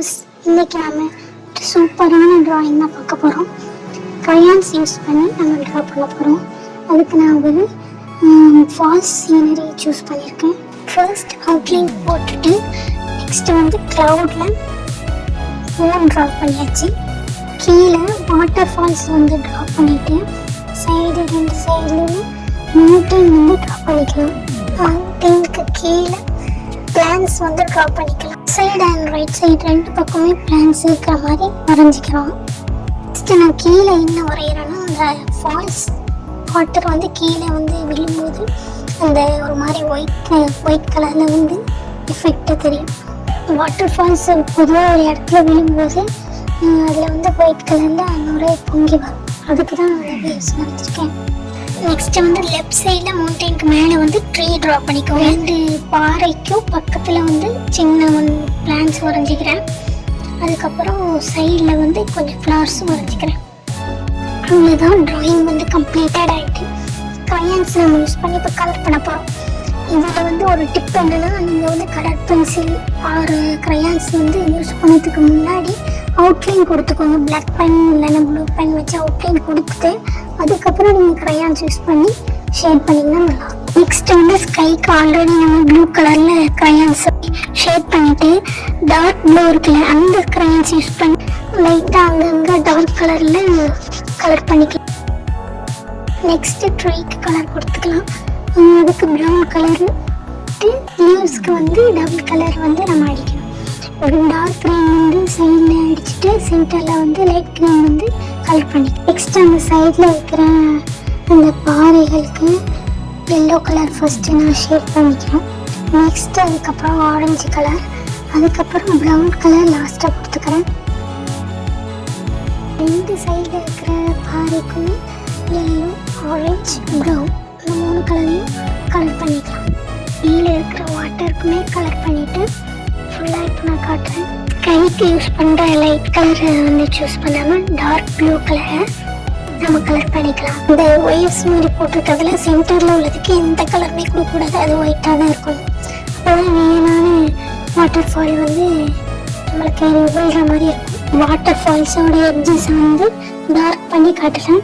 Viewers, இன்றைக்கி நம்ம ஒரு சூப்பரான ட்ராயிங் தான் பார்க்க போகிறோம். க்ரையான்ஸ் யூஸ் பண்ணி நம்ம ட்ரா பண்ண போகிறோம். அதுக்கு நான் ஒரு ஃபால்ஸ் சீனரி சூஸ் பண்ணியிருக்கேன். ஃபர்ஸ்ட் அவுட்லைன் போட்டுட்டு நெக்ஸ்ட்டு வந்து க்ளவுடில் ஃபோன் ட்ரா பண்ணியாச்சு. கீழே வாட்டர் ஃபால்ஸ் வந்து ட்ரா பண்ணிவிட்டு ரெண்டு சைட்லேயும் மவுண்டைன் வந்து ட்ரா பண்ணிக்கலாம். மவுண்டைனுக்கு கீழே பிளான்ஸ் வந்து ட்ரா பண்ணிக்கலாம். சைடு அண்ட் ரைட் சைடு ரெண்டு பக்கமே பிளான்ஸ் இருக்கிற மாதிரி வரைஞ்சிக்கலாம். ஃபஸ்ட்டு நான் கீழே என்ன வரைகிறேன்னா, அந்த ஃபால்ஸ் வாட்டர் வந்து கீழே வந்து விழும்போது அந்த ஒரு மாதிரி ஒயிட் கலரில் வந்து எஃபெக்டாக தெரியும். வாட்டர் ஃபால்ஸ் பொதுவாக ஒரு இடத்துல விழும்போது அதில் வந்து ஒயிட் கலரில் நுரைய பொங்கி வரும். அதுக்கு தான் நான் அதை யூஸ் பண்ணியிருக்கேன். நெக்ஸ்ட்டு வந்து லெஃப்ட் சைடில் மவுண்டெயினுக்கு மேலே வந்து ட்ரீ ட்ரா பண்ணிக்கோ. ரெண்டு பாறைக்கும் பக்கத்தில் வந்து சின்ன பிளான்ஸ் வரைஞ்சிக்கிறேன். அதுக்கப்புறம் சைடில் வந்து கொஞ்சம் ஃப்ளவர்ஸும் வரைஞ்சிக்கிறேன். அவ்வளோதான், ட்ராயிங் வந்து கம்ப்ளீட்டட் ஆகிட்டு க்ரையான்ஸ் நம்ம யூஸ் பண்ணி இப்போ கலர் பண்ண போகிறோம். இதில் வந்து ஒரு டிப் என்னென்னா, நீங்கள் வந்து கலர் பென்சில் ஆறு க்ரையான்ஸ் வந்து யூஸ் பண்ணதுக்கு முன்னாடி அவுட்லைன் கொடுத்துக்கோங்க. பிளாக் பென் இல்லைன்னா ப்ளூ பென் வச்சு அவுட்லைன் கொடுத்துட்டு அதுக்கப்புறம் நீங்கள் க்ரையான்ஸ் யூஸ் பண்ணி ஷேட் பண்ணிங்கன்னா நல்லாயிருக்கும். நெக்ஸ்ட்டு வந்து ஸ்கைக்கு ஆல்ரெடி நம்ம ப்ளூ கலரில் க்ரையான்ஸ் ஷேட் பண்ணிவிட்டு டார்க் ப்ளூ இருக்குல்ல, அந்த க்ரையான்ஸ் யூஸ் பண்ணி லைட்டாக அங்கங்கே டார்க் கலரில் கலர் பண்ணிக்கலாம். நெக்ஸ்ட்டு ட்ரீக்கு கலர் கொடுத்துக்கலாம். அதுக்கு ப்ரௌன் கலரு லீவ்ஸ்க்கு வந்து டபுள் கலர் வந்து நம்ம அடிக்கணும். ஒரு டார்க் க்ரீன் வந்து சைடில் அடிச்சுட்டு சென்டரில் வந்து லைட் க்ரீன் வந்து கலர் பண்ணிக்கலாம். நெக்ஸ்ட் அந்த சைடில் இருக்கிற அந்த பாறைகளுக்கு எல்லோ கலர் ஃபஸ்ட்டு நான் ஷேட் பண்ணிக்கிறேன். நெக்ஸ்ட்டு அதுக்கப்புறம் ஆரஞ்சு கலர், அதுக்கப்புறம் ப்ரௌன் கலர் லாஸ்ட்டாக கொடுத்துக்கிறேன். ரெண்டு சைடில் இருக்கிற பாறைக்குமே எல்லோ, ஆரஞ்சு, ப்ரௌன் இந்த மூணு கலரையும் கலர் பண்ணிக்கலாம். கீழே இருக்கிற வாட்டருக்குமே கலர் பண்ணிவிட்டு ஃபுல்லாக இப்போ நான் காட்டுறேன். கைக்கு யூஸ் பண்ணுற லைட் கலரை வந்து சூஸ் பண்ணாமல் டார்க் ப்ளூ கலரை நம்ம கலர் பண்ணிக்கலாம். இந்த ஒயர்ஸ் மாதிரி போட்டிருக்கிறதுல சென்டரில் உள்ளதுக்கு எந்த கலருமே கொடுக்கக்கூடாது, அது ஒயிட்டாக தான் இருக்கணும். அப்போதான் ரியலான வாட்டர் ஃபால் வந்து நம்மளுக்கு விழுற மாதிரி இருக்கும். வாட்டர் ஃபால்ஸோட எட்ஜஸ் வந்து டார்க் பண்ணி காட்டுறேன்.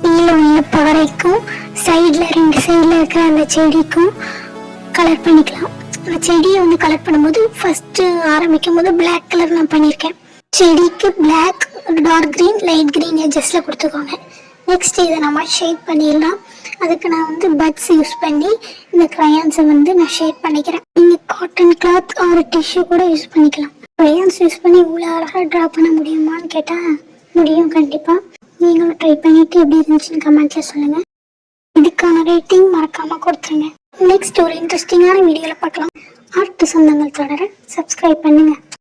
கீழே உள்ள பாறைக்கும் சைடில் ரெண்டு சைடில் இருக்கிற அந்த செடிக்கும் கலர் பண்ணிக்கலாம். அந்த செடியை வந்து கலர் பண்ணும்போது ஃபஸ்ட்டு ஆரம்பிக்கும் போது பிளாக் கலர் நான் பண்ணியிருக்கேன். செடிக்கு black, dark green, light green எட்ஜஸில் கொடுத்துக்கோங்க. நெக்ஸ்ட் இதை நம்ம ஷேட் பண்ணிடலாம். அதுக்கு நான் வந்து பட்ஸ் யூஸ் பண்ணி இந்த க்ரையான்ஸை வந்து நான் ஷேட் பண்ணிக்கிறேன். நீங்கள் காட்டன் கிளாத் ஒரு டிஷ்யூ கூட யூஸ் பண்ணிக்கலாம். க்ரையான்ஸ் யூஸ் பண்ணி இவ்வளோ அழகாக ட்ரா பண்ண முடியுமான்னு கேட்டால் முடியும், கண்டிப்பாக. நீங்களும் ட்ரை பண்ணிவிட்டு எப்படி இருந்துச்சுன்னு கமெண்ட்ஸில் சொல்லுங்கள். இதுக்கான ரேட்டிங் மறக்காமல் கொடுத்துருங்க. நெக்ஸ்ட் ஒரு இன்ட்ரெஸ்டிங்கான வீடியோவில் பார்க்கலாம். ஆர்ட் சொந்தங்கள் தொடர சப்ஸ்கிரைப் பண்ணுங்கள்.